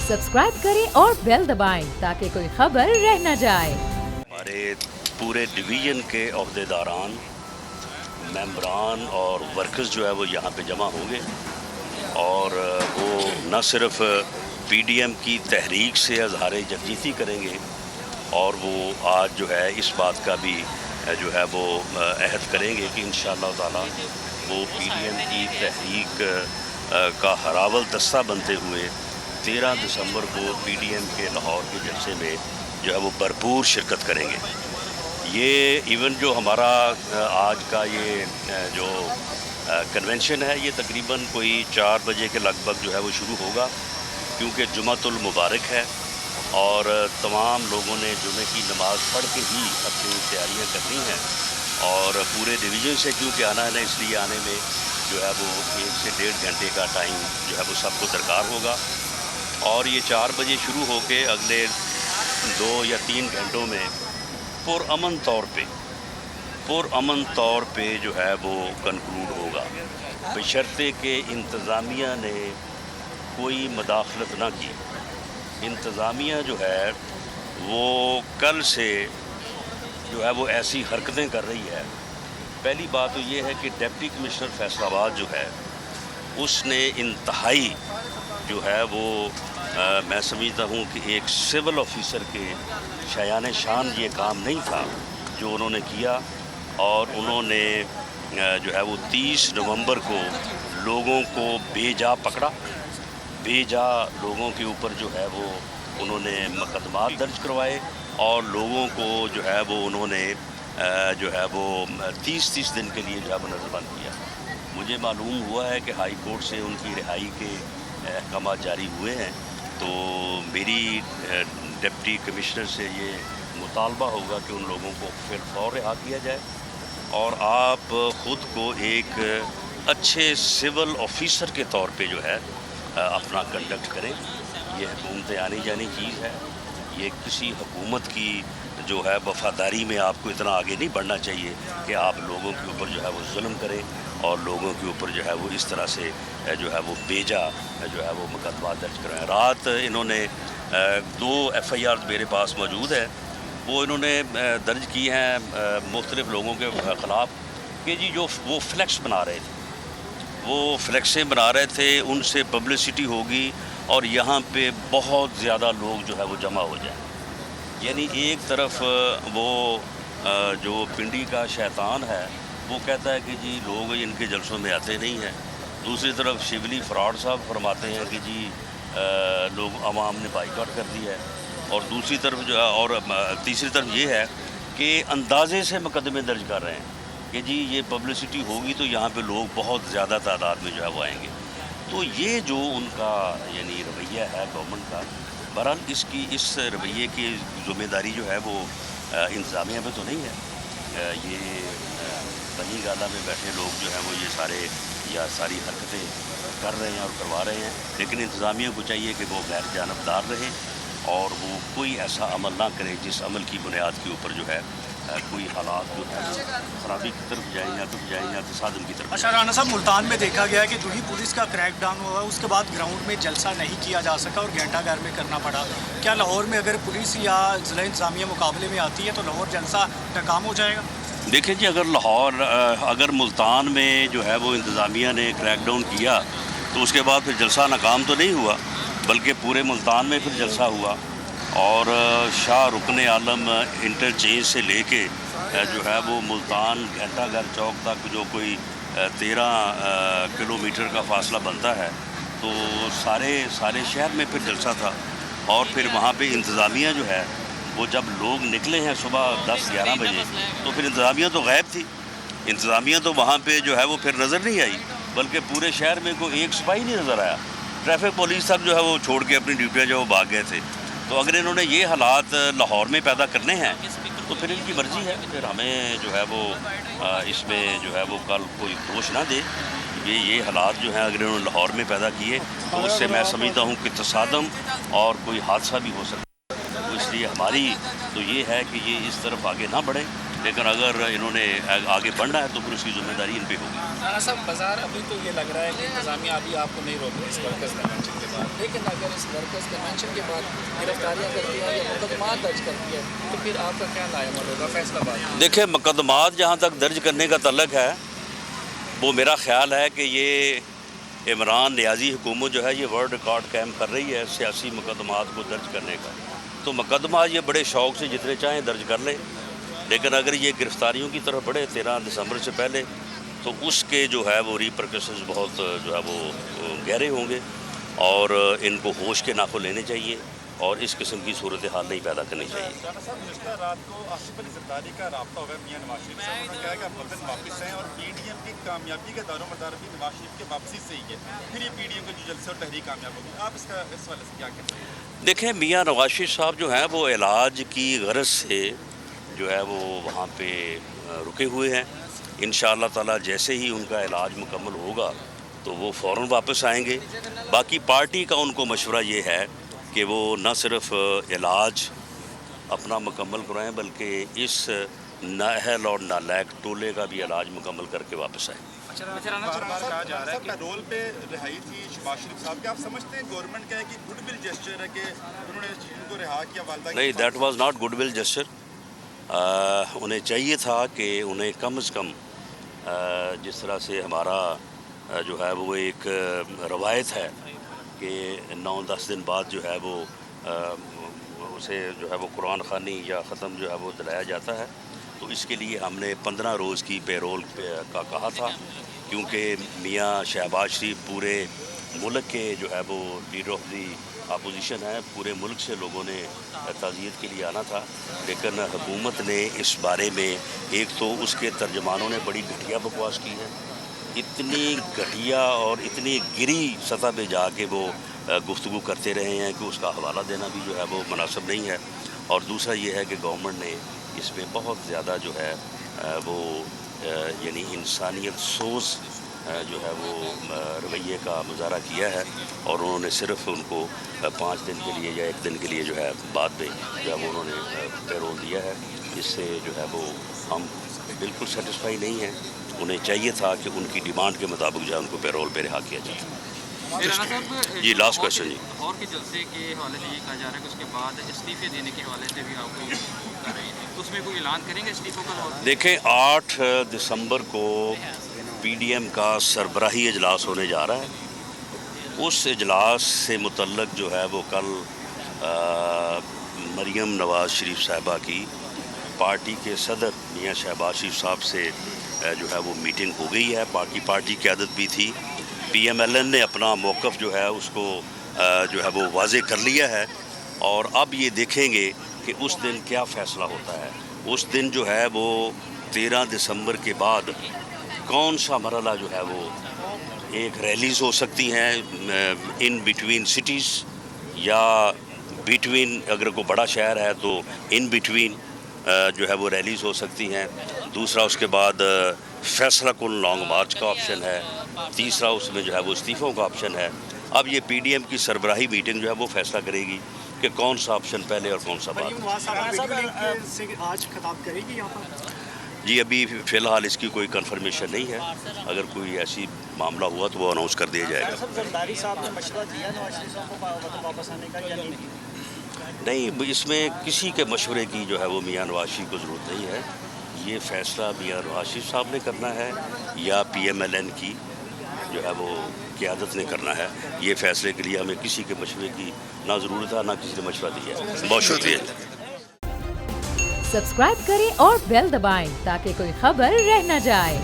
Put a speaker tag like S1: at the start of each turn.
S1: Subscribe करें और bell दबाएं ताकि कोई खबर रह न जाए।
S2: हमारे पूरे डिवीज़न के अहदेदारान, मेंबरान और वर्कर्स जो है वो यहाँ पे जमा होंगे और वो न सिर्फ पीडीएम की तहरीक से अजहार यकजहती करेंगे और वो आज जो है इस बात का भी जो है वो अहद करेंगे कि इंशाअल्लाह ताला वो पीडीएम की तहरीक का हरावल दस्ता बनते हुए 13 दिसंबर को पीडीएम के लाहौर के जलसे में जो है वो भरपूर शिरकत करेंगे। ये इवेंट जो हमारा आज का ये जो कन्वेंशन है ये तकरीबन कोई 4 बजे के लगभग जो है वो शुरू होगा, क्योंकि जुमातुल मुबारक है और तमाम लोगों ने जुमे की नमाज़ पढ़ के ही अपनी तैयारियां करनी हैं और पूरे डिवीज़न से क्योंकि आना है ना, इसलिए आने में जो है वो 1 से 1.5 घंटे का टाइम जो है वो सबको दरकार होगा और ये 4 बजे शुरू होके अगले 2 या 3 घंटों में पुरअमन तौर पे जो है वो कंक्लूड होगा, बशर्ते कि इंतज़ामिया ने कोई मदाखलत ना की। इंतज़ामिया जो है वो कल से जो है वो ऐसी हरकतें कर रही है। पहली बात तो ये है कि डिप्टी कमिश्नर फैसलाबाद जो है उसने इंतहाई जो है वो मैं समझता हूँ कि एक सिविल ऑफिसर के शायान शान ये काम नहीं था जो उन्होंने किया और उन्होंने जो है वो 30 नवंबर को लोगों को बेजा पकड़ा, बेजा लोगों के ऊपर जो है वो उन्होंने मुकदमात दर्ज करवाए और लोगों को जो है वो उन्होंने जो है वो 30 दिन के लिए जो है वो नज़रबंद किया। मुझे मालूम हुआ है कि हाई कोर्ट से उनकी रिहाई के अहकाम जारी हुए हैं, तो मेरी डिप्टी कमिश्नर से ये मुतालबा होगा कि उन लोगों को फिर फौर रिहा किया जाए और आप ख़ुद को एक अच्छे सिविल ऑफिसर के तौर पे जो है अपना कंडक्ट करें। ये हुकूमत आनी जानी चीज़ है, ये किसी हुकूमत की जो है वफ़ादारी में आपको इतना आगे नहीं बढ़ना चाहिए कि आप लोगों के ऊपर जो है वो जुल्म करें और लोगों के ऊपर जो है वो इस तरह से जो है वो बेजा जो है वो मुकदमा दर्ज कराएं। रात इन्होंने 2 FIR मेरे पास मौजूद है, वो इन्होंने दर्ज की हैं मुख्तलिफ़ लोगों के ख़िलाफ़ कि जी जो वो फ्लैक्स बना रहे थे, वो फ्लैक्सें बना रहे थे, उनसे पब्लिसिटी होगी और यहाँ पे बहुत ज़्यादा लोग जो है वो जमा हो जाए। यानी एक तरफ वो जो पिंडी का शैतान है वो कहता है कि जी लोग इनके जलसों में आते नहीं हैं, दूसरी तरफ शिवली फराड साहब फरमाते हैं कि जी लोग आवाम ने बाइकआउट कर दिया है और दूसरी तरफ जो है और तीसरी तरफ ये है कि अंदाजे से मुकदमे दर्ज कर रहे हैं कि जी ये पब्लिसिटी होगी तो यहाँ पे लोग बहुत ज़्यादा तादाद में जो है वो आएंगे। तो ये जो उनका यानी रवैया है गवर्नमेंट का, बहरहाल इस रवैये की ज़िम्मेदारी जो है वो इंतज़ामिया में तो नहीं है। ये बनी गाला में बैठे लोग जो हैं वो ये सारी हरकतें कर रहे हैं और करवा रहे हैं, लेकिन इंतज़ामिया को चाहिए कि वो गैर जानबदार रहे और वो कोई ऐसा अमल ना करे जिस अमल की बुनियाद के ऊपर जो है कोई हालात जो है खराबी की तरफ जाए या तसादम की तरफ।
S3: अच्छा राना साहब, मुल्तान में देखा गया कि दूरी पुलिस का क्रैक डाउन हुआ, उसके बाद ग्राउंड में जलसा नहीं किया जा सका और घंटाघर में करना पड़ा। क्या लाहौर में अगर पुलिस या ज़िला इंतज़ामिया मुकाबले में आती है तो लाहौर जलसा नाकाम हो जाएगा?
S2: देखिए जी, अगर मुल्तान में जो है वो इंतज़ामिया ने क्रैक डाउन किया तो उसके बाद फिर जलसा नाकाम तो नहीं हुआ, बल्कि पूरे मुल्तान में फिर जलसा हुआ और शाह रुकन आलम इंटरचेंज से लेके जो है वो मुल्तान घंटाघर चौक तक जो कोई 13 किलोमीटर का फासला बनता है, तो सारे शहर में फिर जलसा था और फिर वहाँ पे इंतज़ामिया जो है वो जब लोग निकले हैं सुबह 10-11 बजे तो फिर इंतज़ामिया तो गायब थी। इंतज़ामिया तो वहाँ पे जो है वो फिर नज़र नहीं आई, बल्कि पूरे शहर में कोई एक सिपाही नहीं नज़र आया। ट्रैफिक पुलिस तक जो है वो छोड़ के अपनी ड्यूटियाँ जो वो भाग गए थे। तो अगर इन्होंने ये हालात लाहौर में पैदा करने हैं तो फिर इनकी मर्ज़ी है, फिर हमें जो है वो इसमें जो है वो कल कोई दोष ना दे। ये हालात जो हैं अगर इन्होंने लाहौर में पैदा किए तो उससे मैं समझता हूँ कि तसादम और कोई हादसा भी हो सकता है। तो इसलिए हमारी तो ये है कि ये इस तरफ आगे ना बढ़े, लेकिन अगर इन्होंने आगे बढ़ना है तो फिर उसकी ज़िम्मेदारी इन पे होगी।
S4: राना साहब, बाज़ार अभी तो ये लग रहा है कि इंतज़ामिया अभी आपको नहीं रोक रही इस वक्त कन्वेंशन के बाद, लेकिन अगर پولیس ورکرز کنونشن کے بعد گرفتاریاں کرتی ہے یا مقدمات درج کرتی ہے تو پھر آپ کا کیا رائے عمل ہوگا فیصلہ باد؟
S2: دیکھیں مقدمات جہاں تک درج کرنے کا تعلق ہے وہ میرا خیال ہے کہ یہ عمران نیازی حکومت جو ہے یہ ورلڈ ریکارڈ قائم کر رہی ہے سیاسی مقدمات کو درج کرنے کا. تو مقدمات یہ بڑے شوق سے جتنے چاہیں درج کر لیں، لیکن اگر یہ گرفتاریوں کی طرف بڑھے 13 دسمبر سے پہلے تو اس کے جو ہے وہ ریپرکشنز بہت جو ہے وہ گہرے ہوں گے اور ان کو ہوش کے ناخو لینے چاہیے اور اس قسم کی صورتحال نہیں پیدا کرنی چاہیے.
S5: رانا صاحب گزشتہ رات کو آصف علی زرداری کا رابطہ ہو گیا میاں نواز شریف صاحب. انہوں نے کہا کہ آپ وطن واپس آئیں اور پی ڈی ایم کی کامیابی کا دار و مدار بھی نواز شریف کے واپسی سے ہی ہے. پھر یہ پی ڈی ایم کا جو جلسے اور تحریک کامیاب ہوگی، آپ اس حوالے سے کیا کہتے ہیں؟
S2: دیکھیں میاں نواز شریف صاحب جو ہیں وہ علاج کی غرض سے جو ہے وہ وہاں پہ رکے ہوئے ہیں. انشاءاللہ تعالی جیسے ہی ان کا علاج مکمل ہوگا تو وہ فوراً واپس آئیں گے. باقی پارٹی کا ان کو مشورہ یہ ہے کہ وہ نہ صرف علاج اپنا مکمل کرائیں بلکہ اس نااہل اور نالائق ٹولے کا بھی علاج مکمل کر کے واپس آئیں.
S5: بار بار کہا جا رہا ہے کہ پیرول پہ رہائی تھی شہباز شریف صاحب کی. آپ سمجھتے ہیں گورنمنٹ کا ہے کہ گڈ ول جسچر ہے کہ انہوں نے ان کو رہا کیا؟ والدہ
S2: نہیں، that was not good will gesture. انہیں چاہیے تھا کہ انہیں کم از کم جس طرح سے ہمارا جو ہے وہ ایک روایت ہے کہ 9-10 دن بعد جو ہے وہ اسے جو ہے وہ قرآن خوانی یا ختم جو ہے وہ دلایا جاتا ہے، تو اس کے لیے ہم نے 15 روز کی پیرول کا کہا تھا کیونکہ میاں شہباز شریف پورے ملک کے جو ہے وہ لیڈر آف دی اپوزیشن ہے. پورے ملک سے لوگوں نے تعزیت کے لیے آنا تھا، لیکن حکومت نے اس بارے میں ایک تو اس کے ترجمانوں نے بڑی گھٹیا بکواس کی ہے، اتنی گھٹیا اور اتنی گری سطح پہ جا کے وہ گفتگو کرتے رہے ہیں کہ اس کا حوالہ دینا بھی جو ہے وہ مناسب نہیں ہے. اور دوسرا یہ ہے کہ گورنمنٹ نے اس میں بہت زیادہ جو ہے وہ یعنی انسانیت سوز جو ہے وہ رویے کا مظاہرہ کیا ہے اور انہوں نے صرف ان کو 5 دن کے لیے یا 1 دن کے لیے جو ہے بعد میں جو ہے وہ انہوں نے پیرول دیا ہے. اس سے جو ہے وہ ہم بالکل سیٹسفائی نہیں ہیں. انہیں چاہیے تھا کہ ان کی ڈیمانڈ کے مطابق جو ہے ان کو پیرول پہ رہا کیا جائے. جی لاسٹ کوشچن. جی
S6: اور کے جلسے کے حوالے سے یہ کہا جا رہا ہے کہ اس کے بعد استعفے دینے کے حوالے سے بھی آپ کو کر رہے ہیں، تو اس میں کوئی اعلان کریں گے استعفوں کا؟
S2: دیکھیں 8 دسمبر کو پی ڈی ایم کا سربراہی اجلاس ہونے جا رہا ہے. اس اجلاس سے متعلق جو ہے وہ کل مریم نواز شریف صاحبہ کی پارٹی کے صدر میاں شہباز شریف صاحب سے جو ہے وہ میٹنگ ہو گئی ہے. پارٹی قیادت بھی تھی. پی ایم ایل این نے اپنا موقف جو ہے اس کو جو ہے وہ واضح کر لیا ہے اور اب یہ دیکھیں گے کہ اس دن کیا فیصلہ ہوتا ہے. اس دن جو ہے وہ 13 دسمبر کے بعد کون سا مرحلہ جو ہے وہ ایک ریلیز ہو سکتی ہیں ان بٹوین سٹیز یا بٹوین، اگر کوئی بڑا شہر ہے تو ان بٹوین جو ہے وہ ریلیز ہو سکتی ہیں. دوسرا اس کے بعد فیصلہ کن لانگ مارچ کا آپشن ہے. تیسرا اس میں جو ہے وہ استعفوں کا آپشن ہے. اب یہ پی ڈی ایم کی سربراہی میٹنگ جو ہے وہ فیصلہ کرے گی کہ کون سا آپشن پہلے اور کون سا بعد.
S3: آج خطاب کرے گی یہاں پر؟
S2: جی ابھی فی الحال اس کی کوئی کنفرمیشن نہیں ہے. اگر کوئی ایسی معاملہ ہوا تو وہ اناؤنس کر دیا جائے گا.
S3: زرداری صاحب نے مشورہ دیا نواز شریف صاحب کو واپس آنے کا یا
S2: نہیں، اس میں کسی کے مشورے کی جو ہے وہ میاں نواز شریف کو ضرورت نہیں ہے. یہ فیصلہ میاں نواز شریف صاحب نے کرنا ہے یا پی ایم ایل این کی جو ہے وہ قیادت نے کرنا ہے. یہ فیصلے کے لیے ہمیں کسی کے مشورے کی نہ ضرورت ہے نہ کسی نے مشورہ دیا ہے. بہت شکریہ.
S1: سبسکرائب کریں اور بیل دبائیں تاکہ کوئی خبر رہ نہ جائے.